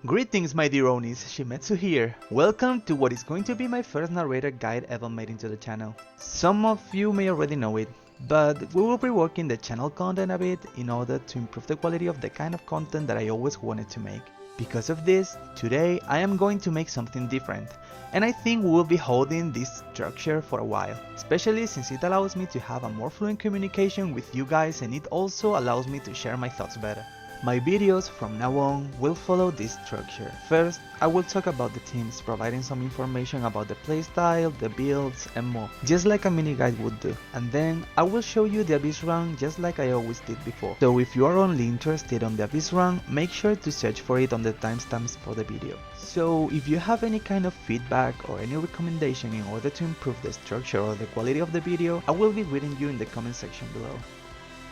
Greetings my dear Onis, Shimetsu here. Welcome to what is going to be my first narrator guide ever made into the channel. Some of you may already know it, but we will be reworking the channel content a bit in order to improve the quality of the kind of content that I always wanted to make. Because of this, today I am going to make something different, and I think we will be holding this structure for a while, especially since it allows me to have a more fluent communication with you guys and it also allows me to share my thoughts better. My videos from now on will follow this structure. First, I will talk about the teams, providing some information about the playstyle, the builds, and more, just like a mini guide would do. And then, I will show you the Abyss rank just like I always did before. So if you are only interested on the Abyss rank, make sure to search for it on the timestamps for the video. So if you have any kind of feedback or any recommendation in order to improve the structure or the quality of the video, I will be reading you in the comment section below.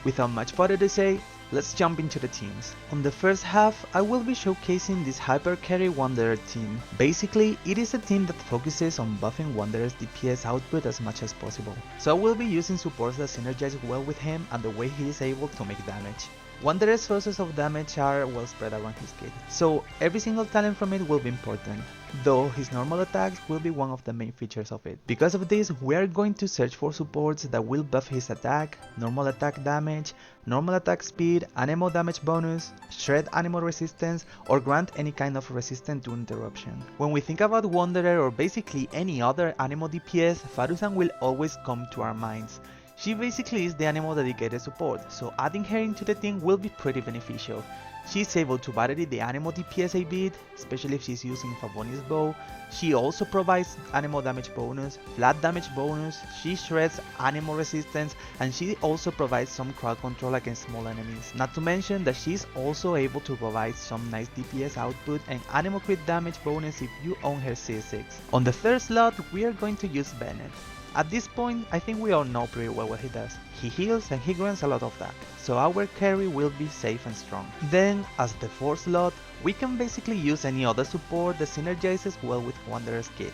Without much further to say, let's jump into the teams. On the first half, I will be showcasing this Hypercarry Wanderer team. Basically, it is a team that focuses on buffing Wanderer's DPS output as much as possible. So I will be using supports that synergize well with him and the way he is able to make damage. Wanderer's sources of damage are well spread around his kit, so every single talent from it will be important, though his normal attacks will be one of the main features of it. Because of this, we are going to search for supports that will buff his attack, normal attack damage, normal attack speed, animal damage bonus, shred animal resistance, or grant any kind of resistance to interruption. When we think about Wanderer or basically any other animal DPS, Farusan will always come to our minds. She basically is the animal dedicated support, so adding her into the team will be pretty beneficial. She's able to vary the animal DPS a bit, especially if she's using Favoni's bow. She also provides animal damage bonus, flat damage bonus, she shreds animal resistance, and she also provides some crowd control against small enemies. Not to mention that she's also able to provide some nice DPS output and animal crit damage bonus if you own her C6. On the third slot, we are going to use Bennett. At this point, I think we all know pretty well what he does. He heals and he grants a lot of that, so our carry will be safe and strong. Then, as the fourth slot, we can basically use any other support that synergizes well with Wanderer's kit.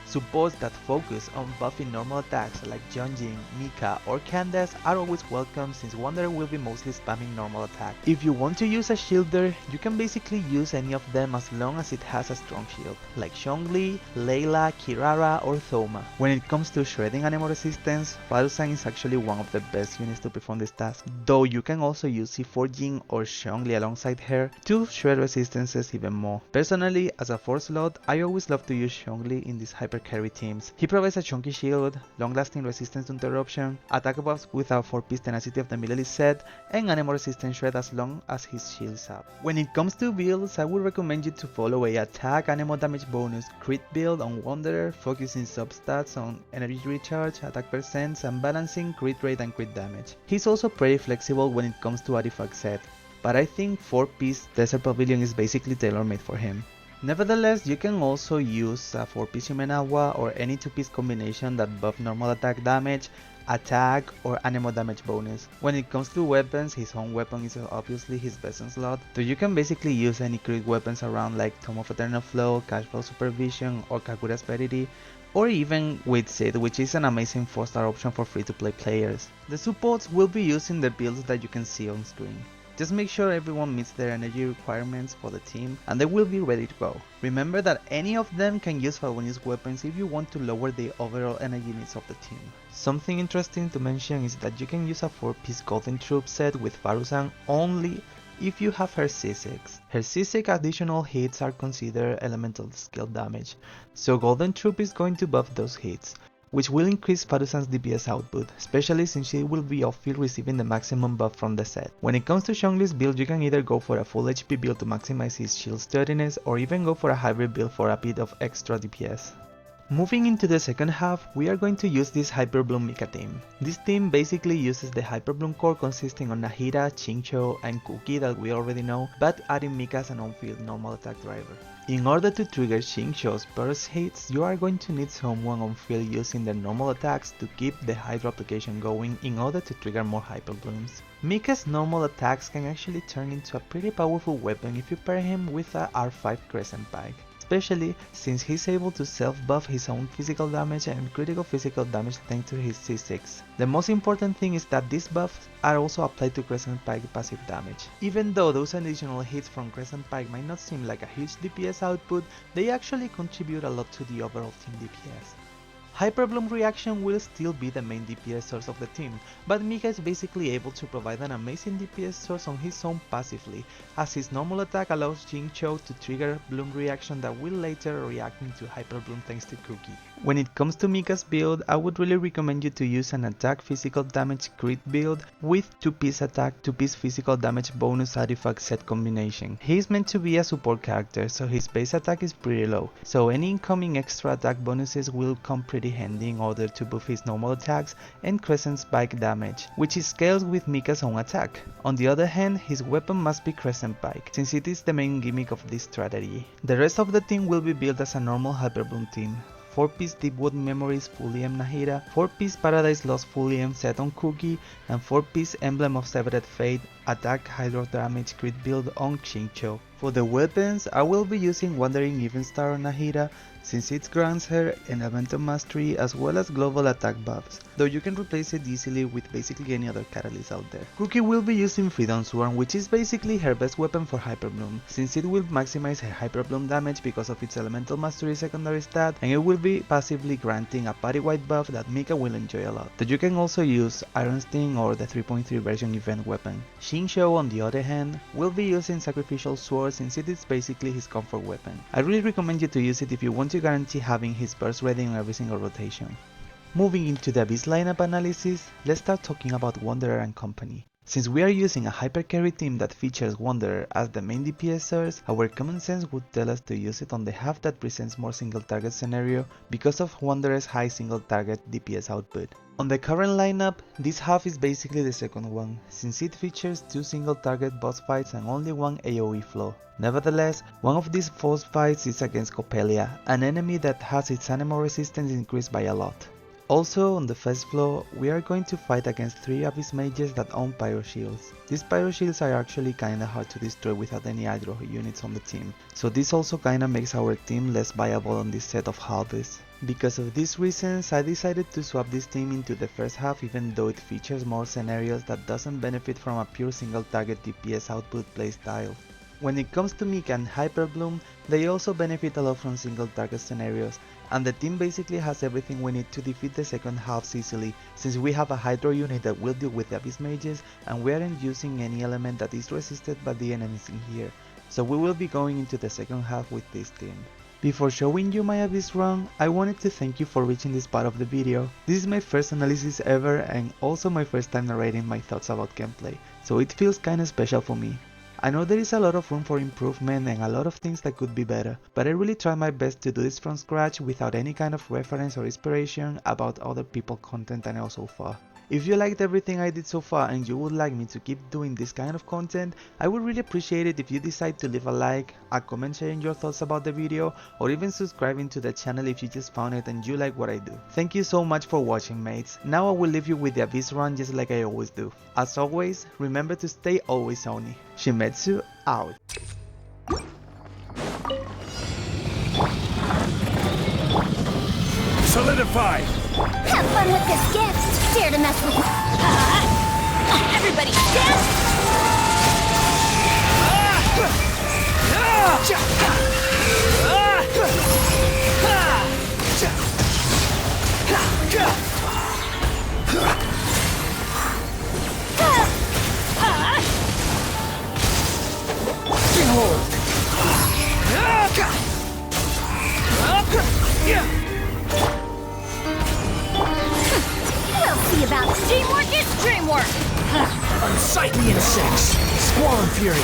Supports that focus on buffing normal attacks like Genshin, Mika or Candace are always welcome since Wanderer will be mostly spamming normal attack. If you want to use a shielder, you can basically use any of them as long as it has a strong shield, like Zhongli, Layla, Kirara or Thoma. When it comes to shredding animal resistance, Farusan is actually one of the best units to perform this task, though you can also use C4 Jin or Zhongli alongside her to shred resistances even more. Personally, as a 4th slot, I always love to use Zhongli in these Hypercarry teams. He provides a chunky shield, long-lasting resistance to interruption, attack buffs with a 4-piece tenacity of the middle is set, and animal resistance shred as long as his shield's up. When it comes to builds, I would recommend you to follow a attack, animal damage bonus, crit build on Wanderer, focusing substats on energy recharge, attack percents, and balancing crit rate and crit damage. He's also pretty flexible when it comes to artifact set, but I think 4-piece Desert Pavilion is basically tailor-made for him. Nevertheless, you can also use a 4-piece Yumenawa or any 2-piece combination that buff normal attack damage, attack, or animal damage bonus. When it comes to weapons, his own weapon is obviously his best slot, so you can basically use any crit weapons around like Tome of Eternal Flow, Cash Flow Supervision, or Kakura's Verity, or even with Sid, which is an amazing 4-star option for free-to-play players. The supports will be using the builds that you can see on screen. Just make sure everyone meets their energy requirements for the team and they will be ready to go. Remember that any of them can use Favoni's weapons if you want to lower the overall energy needs of the team. Something interesting to mention is that you can use a 4-piece Golden Troop set with Farusan only if you have her C6. Her C6 additional hits are considered elemental skill damage, so Golden Troop is going to buff those hits, which will increase Farusan's DPS output, especially since she will be off-field receiving the maximum buff from the set. When it comes to Zhongli's build, you can either go for a full HP build to maximize his shield sturdiness, or even go for a hybrid build for a bit of extra DPS. Moving into the second half, we are going to use this Hyperbloom Mika team. This team basically uses the Hyperbloom core consisting of Nahida, Chincho, and Cookie that we already know, but adding Mika as an on-field normal attack driver. In order to trigger Chincho's burst hits, you are going to need someone on field using their normal attacks to keep the Hydro application going in order to trigger more Hyperblooms. Mika's normal attacks can actually turn into a pretty powerful weapon if you pair him with a R5 Crescent Pike. especially since he's able to self-buff his own physical damage and critical physical damage thanks to his C6. The most important thing is that these buffs are also applied to Crescent Pike passive damage. Even though those additional hits from Crescent Pike might not seem like a huge DPS output, they actually contribute a lot to the overall team DPS. Hyperbloom reaction will still be the main DPS source of the team, but Mika is basically able to provide an amazing DPS source on his own passively, as his normal attack allows Jincho to trigger Bloom reaction that will later react into Hyperbloom thanks to Cookie. When it comes to Mika's build, I would really recommend you to use an attack physical damage crit build with 2-piece attack, 2-piece physical damage bonus artifact set combination. He is meant to be a support character, so his base attack is pretty low, so any incoming extra attack bonuses will come pretty handy in order to buff his normal attacks and Crescent Spike damage, which is scales with Mika's own attack. On the other hand, his weapon must be Crescent Pike, since it is the main gimmick of this strategy. The rest of the team will be built as a normal Hyperbloom team. 4-piece Deepwood Memories Fully M Nahida, 4-piece Paradise Lost Fully M set on Cookie, and 4-piece Emblem of Severed Fate attack hydro damage crit build on Jincho. For the weapons, I will be using Wandering Evenstar on Nahida, since it grants her an Elemental Mastery as well as global attack buffs, though you can replace it easily with basically any other catalyst out there. Cookie will be using Freedom Swarm, which is basically her best weapon for Hyperbloom, since it will maximize her Hyperbloom damage because of its Elemental Mastery secondary stat, and it will be passively granting a party wide buff that Mika will enjoy a lot. Though you can also use Iron Sting or the 3.3 version event weapon. Jincho, on the other hand, will be using Sacrificial Sword since it is basically his comfort weapon. I really recommend you to use it if you want to guarantee having his burst ready on every single rotation. Moving into the Abyss lineup analysis, let's start talking about Wanderer and company. Since we are using a Hypercarry team that features Wanderer as the main DPS source, our common sense would tell us to use it on the half that presents more single target scenario because of Wanderer's high single target DPS output. On the current lineup, this half is basically the second one, since it features 2 single target boss fights and only 1 AoE flow. Nevertheless, one of these boss fights is against Coppelia, an enemy that has its animal resistance increased by a lot. Also, on the first floor, we are going to fight against 3 Abyss mages that own Pyro Shields. These Pyro Shields are actually kinda hard to destroy without any aggro units on the team, so this also kinda makes our team less viable on this set of halves. Because of these reasons, I decided to swap this team into the first half even though it features more scenarios that doesn't benefit from a pure single target DPS output playstyle. When it comes to Mika and Hyperbloom, they also benefit a lot from single target scenarios, and the team basically has everything we need to defeat the second half easily, since we have a Hydro unit that will deal with the Abyss mages and we aren't using any element that is resisted by the enemies in here, so we will be going into the second half with this team. Before showing you my Abyss run, I wanted to thank you for reaching this part of the video. This is my first analysis ever and also my first time narrating my thoughts about gameplay, so it feels kinda special for me. I know there is a lot of room for improvement and a lot of things that could be better, but I really try my best to do this from scratch without any kind of reference or inspiration about other people's content I know so far. If you liked everything I did so far and you would like me to keep doing this kind of content, I would really appreciate it if you decide to leave a like, a comment sharing your thoughts about the video, or even subscribing to the channel if you just found it and you like what I do. Thank you so much for watching, mates. Now I will leave you with the Abyss run just like I always do. As always, remember to stay always Oni. Shimetsu out. Solidify! Have fun with this gift! Dare to mess with me! Everybody stand! Behold! We'll see about teamwork is dreamwork! Unsightly insects! Squall and fury!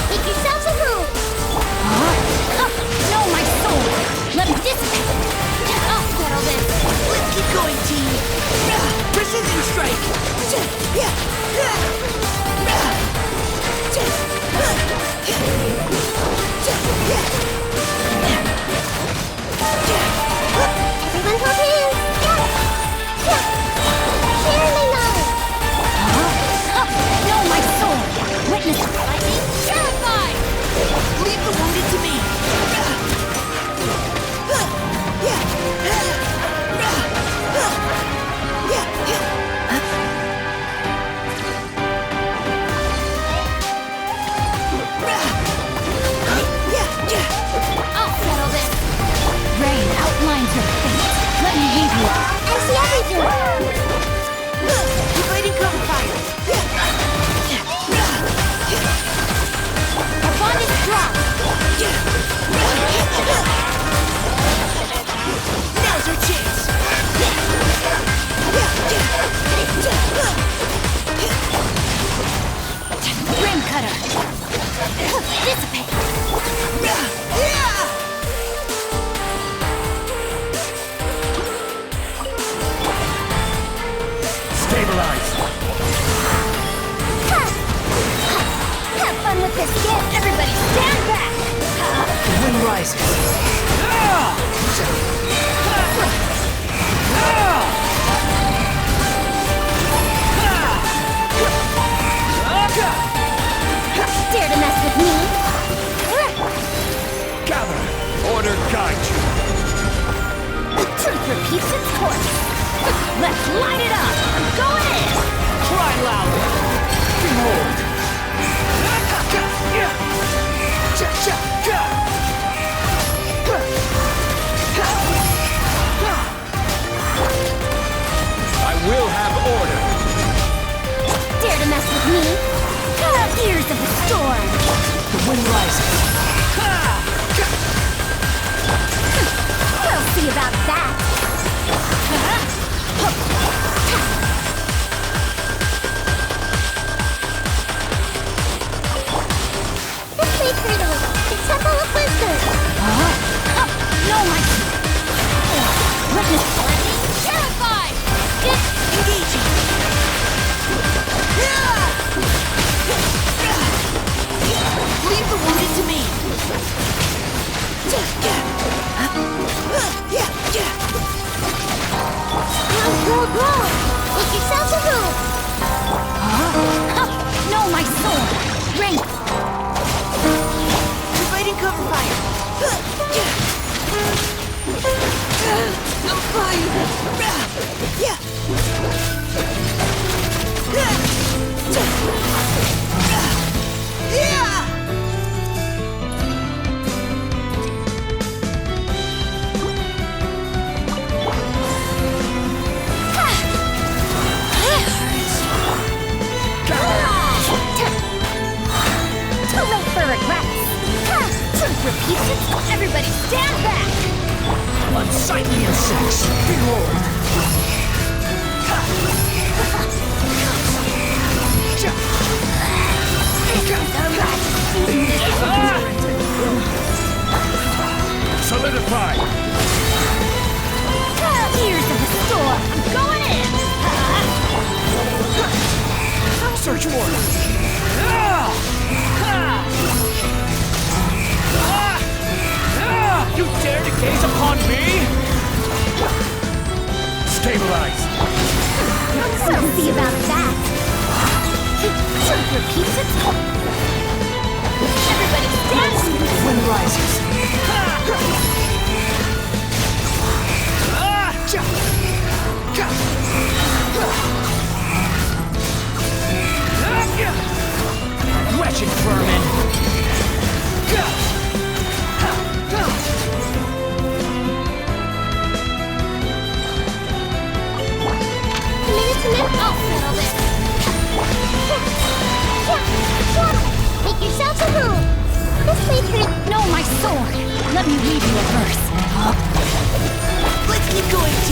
Make yourselves a move! No, my soul! Let me dissipate! I'll settle this! Let's keep going, team! Precision strike! Sun rises. We'll see about that. This sacred the Temple of Wisdom. No, my... Witness terrified! Engaging. Leave the wounded to me. Go! Make yourself a room! No, my sword! Strength! Providing cover fire. I'm fine. Too late for regrets! Repeat it! Everybody stand back! Unsightly insects. Behold. Solidify. Ears of the storm! I'm going in! Search order. You dare to gaze upon me? Stabilize. We'll see about that! Repeat it! Everybody stand! Wind rises. Wretched vermin. I'll settle this! Make yourself a room! This sacred... No, my sword! Let me read you a verse. Let's keep going.